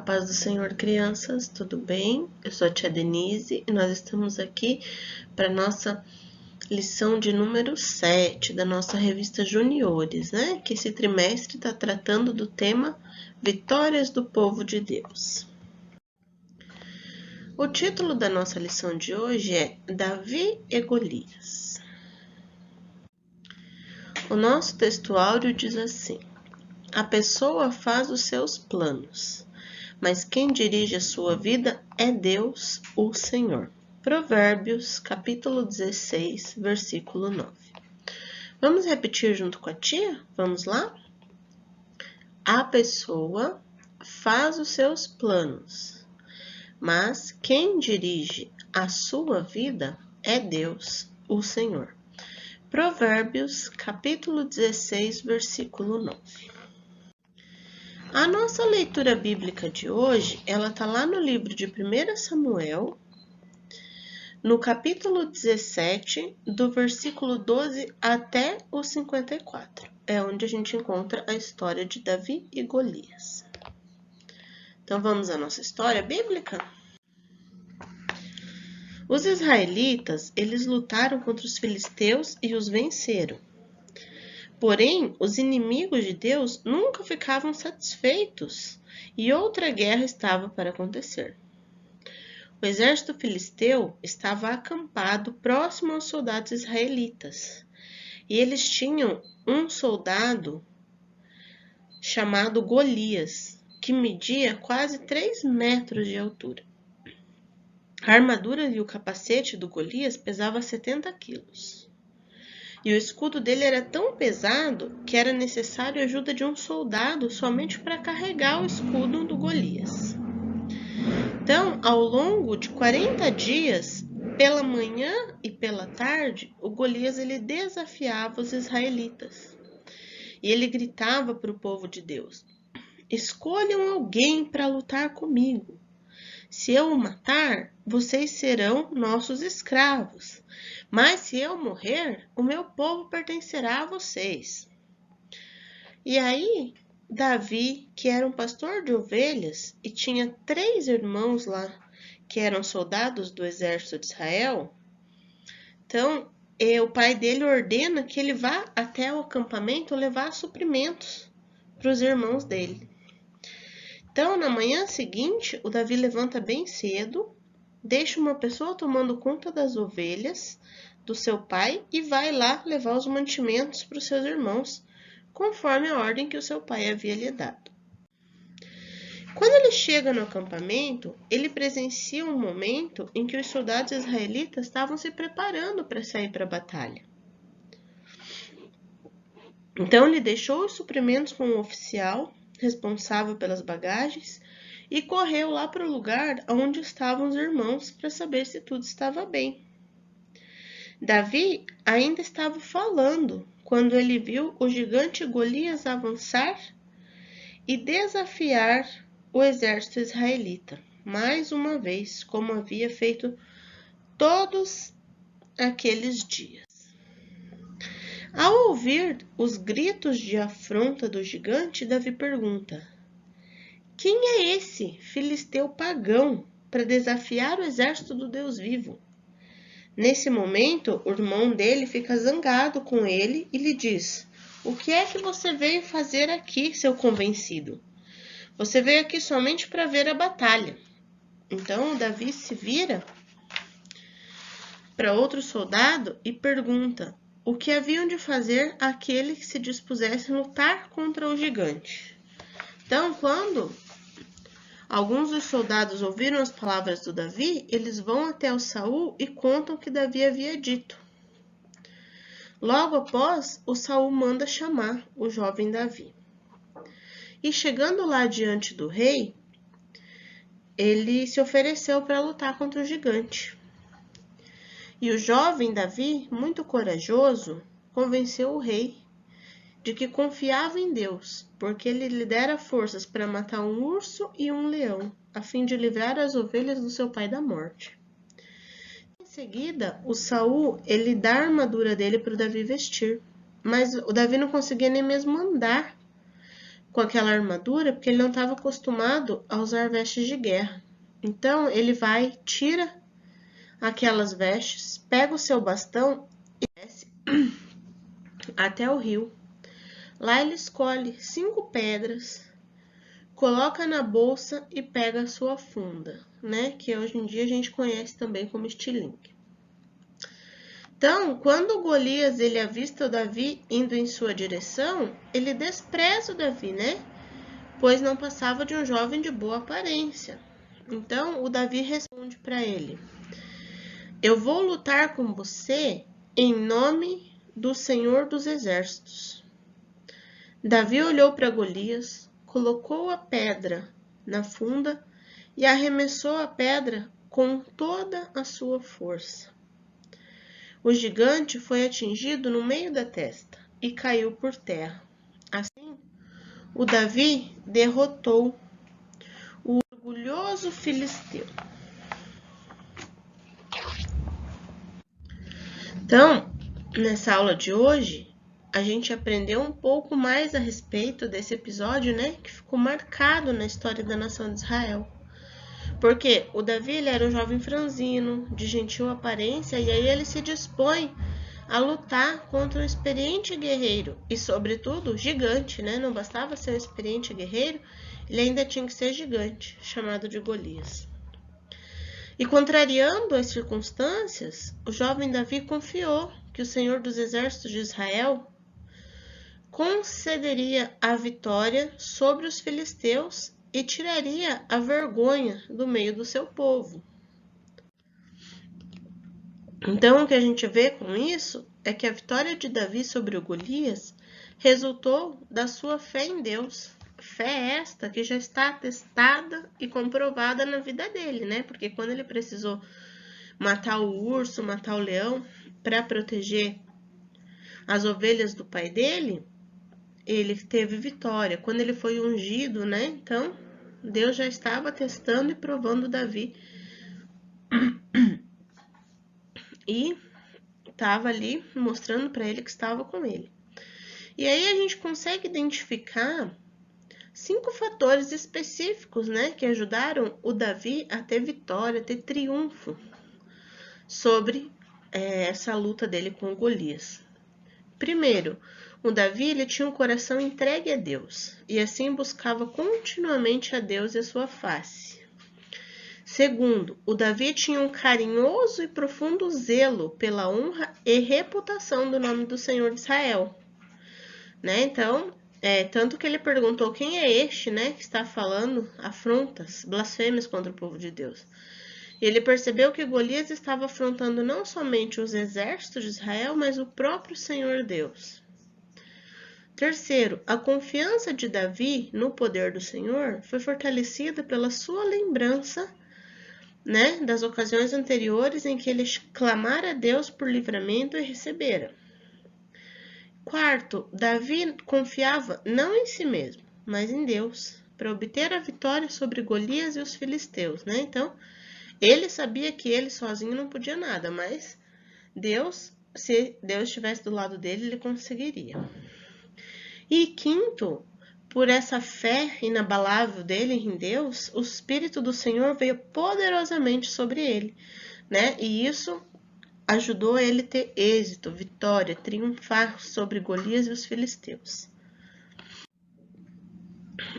paz do Senhor, crianças, tudo bem? Eu sou a tia Denise e nós estamos aqui para nossa lição de número 7 da nossa revista Juniores, né? Que esse trimestre está tratando do tema Vitórias do Povo de Deus. O título da nossa lição de hoje é Davi e Golias. O nosso textuário diz assim: a pessoa faz os seus planos, mas quem dirige a sua vida é Deus, o Senhor. Provérbios, capítulo 16, versículo 9. Vamos repetir junto com a tia? Vamos lá? A pessoa faz os seus planos, mas quem dirige a sua vida é Deus, o Senhor. Provérbios, capítulo 16, versículo 9. A nossa leitura bíblica de hoje, ela está lá no livro de 1 Samuel, no capítulo 17, do versículo 12 até o 54. É onde a gente encontra a história de Davi e Golias. Então vamos à nossa história bíblica? Os israelitas, eles lutaram contra os filisteus e os venceram. Porém, os inimigos de Deus nunca ficavam satisfeitos e outra guerra estava para acontecer. O exército filisteu estava acampado próximo aos soldados israelitas e eles tinham um soldado chamado Golias, que media quase 3 metros de altura. A armadura e o capacete do Golias pesava 70 quilos. E o escudo dele era tão pesado que era necessário a ajuda de um soldado somente para carregar o escudo do Golias. Então, ao longo de 40 dias, pela manhã e pela tarde, o Golias ele desafiava os israelitas. E ele gritava para o povo de Deus: escolham alguém para lutar comigo. Se eu o matar, vocês serão nossos escravos. Mas se eu morrer, o meu povo pertencerá a vocês. E aí, Davi, que era um pastor de ovelhas e tinha 3 irmãos lá, que eram soldados do exército de Israel, então o pai dele ordena que ele vá até o acampamento levar suprimentos para os irmãos dele. Então, na manhã seguinte, o Davi levanta bem cedo, deixa uma pessoa tomando conta das ovelhas do seu pai e vai lá levar os mantimentos para os seus irmãos, conforme a ordem que o seu pai havia lhe dado. Quando ele chega no acampamento, ele presencia um momento em que os soldados israelitas estavam se preparando para sair para a batalha. Então, ele deixou os suprimentos com um oficial responsável pelas bagagens e correu lá para o lugar onde estavam os irmãos para saber se tudo estava bem. Davi ainda estava falando quando ele viu o gigante Golias avançar e desafiar o exército israelita, mais uma vez, como havia feito todos aqueles dias. Ao ouvir os gritos de afronta do gigante, Davi pergunta: quem é esse filisteu pagão para desafiar o exército do Deus vivo? Nesse momento, o irmão dele fica zangado com ele e lhe diz: o que é que você veio fazer aqui, seu convencido? Você veio aqui somente para ver a batalha. Então, Davi se vira para outro soldado e pergunta o que haviam de fazer aquele que se dispusesse a lutar contra o gigante. Então, quando alguns dos soldados ouviram as palavras do Davi, eles vão até o Saul e contam o que Davi havia dito. Logo após, o Saul manda chamar o jovem Davi. E chegando lá diante do rei, ele se ofereceu para lutar contra o gigante. E o jovem Davi, muito corajoso, convenceu o rei de que confiava em Deus, porque ele lhe dera forças para matar um urso e um leão, a fim de livrar as ovelhas do seu pai da morte. Em seguida, o Saul, ele dá a armadura dele para o Davi vestir, mas o Davi não conseguia nem mesmo andar com aquela armadura porque ele não estava acostumado a usar vestes de guerra. Então ele vai, tira aquelas vestes, pega o seu bastão e desce até o rio. Lá ele escolhe 5 pedras, coloca na bolsa e pega a sua funda, né? Que hoje em dia a gente conhece também como estilingue. Então, quando Golias ele avista o Davi indo em sua direção, ele despreza o Davi, né? Pois não passava de um jovem de boa aparência. Então, o Davi responde para ele: eu vou lutar com você em nome do Senhor dos Exércitos. Davi olhou para Golias, colocou a pedra na funda e arremessou a pedra com toda a sua força. O gigante foi atingido no meio da testa e caiu por terra. Assim, o Davi derrotou o orgulhoso filisteu. Então, nessa aula de hoje, a gente aprendeu um pouco mais a respeito desse episódio, né, que ficou marcado na história da nação de Israel. Porque o Davi ele era um jovem franzino, de gentil aparência, e aí ele se dispõe a lutar contra um experiente guerreiro e, sobretudo, gigante, né? Não bastava ser um experiente guerreiro, ele ainda tinha que ser gigante, chamado de Golias. E contrariando as circunstâncias, o jovem Davi confiou que o Senhor dos Exércitos de Israel concederia a vitória sobre os filisteus e tiraria a vergonha do meio do seu povo. Então, o que a gente vê com isso é que a vitória de Davi sobre o Golias resultou da sua fé em Deus. Fé esta que já está testada e comprovada na vida dele, né? Porque quando ele precisou matar o urso, matar o leão para proteger as ovelhas do pai dele, ele teve vitória. Quando ele foi ungido, né? Então, Deus já estava testando e provando Davi. E estava ali mostrando para ele que estava com ele. E aí a gente consegue identificar 5 fatores específicos, né? Que ajudaram o Davi a ter vitória, a ter triunfo sobre essa luta dele com Golias. Primeiro, o Davi ele tinha um coração entregue a Deus e assim buscava continuamente a Deus e a sua face. Segundo, o Davi tinha um carinhoso e profundo zelo pela honra e reputação do nome do Senhor de Israel, né? Então, tanto que ele perguntou quem é este, né, que está falando afrontas, blasfêmias contra o povo de Deus. E ele percebeu que Golias estava afrontando não somente os exércitos de Israel, mas o próprio Senhor Deus. Terceiro, a confiança de Davi no poder do Senhor foi fortalecida pela sua lembrança, né, das ocasiões anteriores em que ele clamara a Deus por livramento e recebera. Quarto, Davi confiava não em si mesmo, mas em Deus, para obter a vitória sobre Golias e os filisteus, né? Então, ele sabia que ele sozinho não podia nada, mas Deus, se Deus estivesse do lado dele, ele conseguiria. E quinto, por essa fé inabalável dele em Deus, o Espírito do Senhor veio poderosamente sobre ele, né? E isso ajudou ele a ter êxito, vitória, triunfar sobre Golias e os filisteus.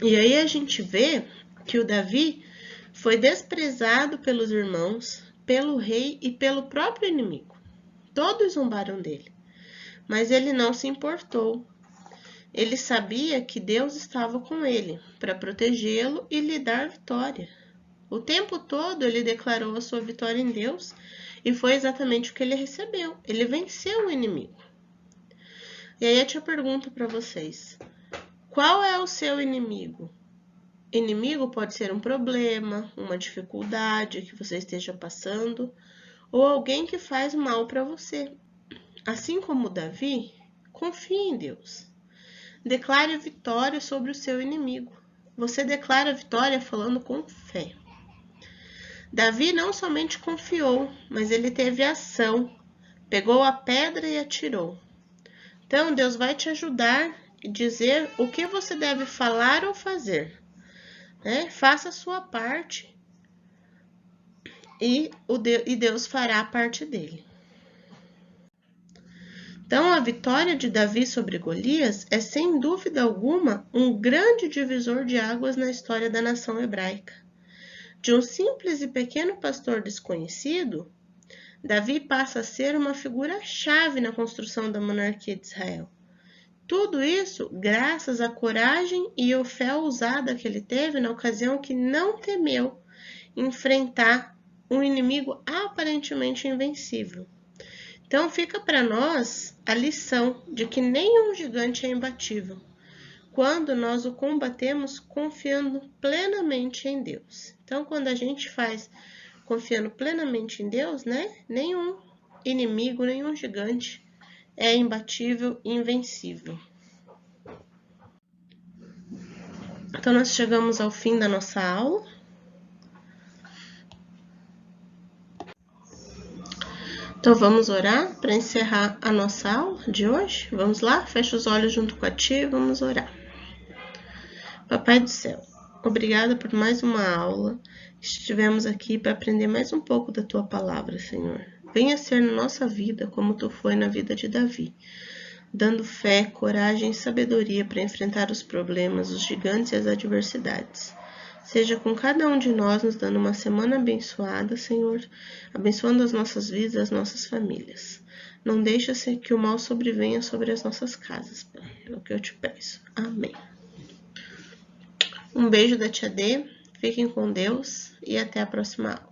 E aí a gente vê que o Davi foi desprezado pelos irmãos, pelo rei e pelo próprio inimigo. Todos zombaram dele, mas ele não se importou. Ele sabia que Deus estava com ele para protegê-lo e lhe dar vitória. O tempo todo ele declarou a sua vitória em Deus e foi exatamente o que ele recebeu. Ele venceu o inimigo. E aí eu te pergunto para vocês, qual é o seu inimigo? Inimigo pode ser um problema, uma dificuldade que você esteja passando, ou alguém que faz mal para você. Assim como Davi, confie em Deus. Declare vitória sobre o seu inimigo. Você declara vitória falando com fé. Davi não somente confiou, mas ele teve ação. Pegou a pedra e atirou. Então, Deus vai te ajudar dizer o que você deve falar ou fazer, né? Faça a sua parte e Deus fará a parte dele. Então, a vitória de Davi sobre Golias é, sem dúvida alguma, um grande divisor de águas na história da nação hebraica. De um simples e pequeno pastor desconhecido, Davi passa a ser uma figura-chave na construção da monarquia de Israel. Tudo isso graças à coragem e à fé ousada que ele teve na ocasião que não temeu enfrentar um inimigo aparentemente invencível. Então fica para nós a lição de que nenhum gigante é imbatível, quando nós o combatemos confiando plenamente em Deus. Então, quando a gente faz confiando plenamente em Deus, né? Nenhum inimigo, nenhum gigante é imbatível e invencível. Então, nós chegamos ao fim da nossa aula. Então, vamos orar para encerrar a nossa aula de hoje? Vamos lá? Fecha os olhos junto com a tia e vamos orar. Papai do céu, obrigada por mais uma aula. Estivemos aqui para aprender mais um pouco da tua palavra, Senhor. Venha ser na nossa vida como tu foi na vida de Davi, dando fé, coragem e sabedoria para enfrentar os problemas, os gigantes e as adversidades. Seja com cada um de nós, nos dando uma semana abençoada, Senhor, abençoando as nossas vidas e as nossas famílias. Não deixa que o mal sobrevenha sobre as nossas casas, Pai. É o que eu te peço. Amém. Um beijo da Tia D, fiquem com Deus e até a próxima aula.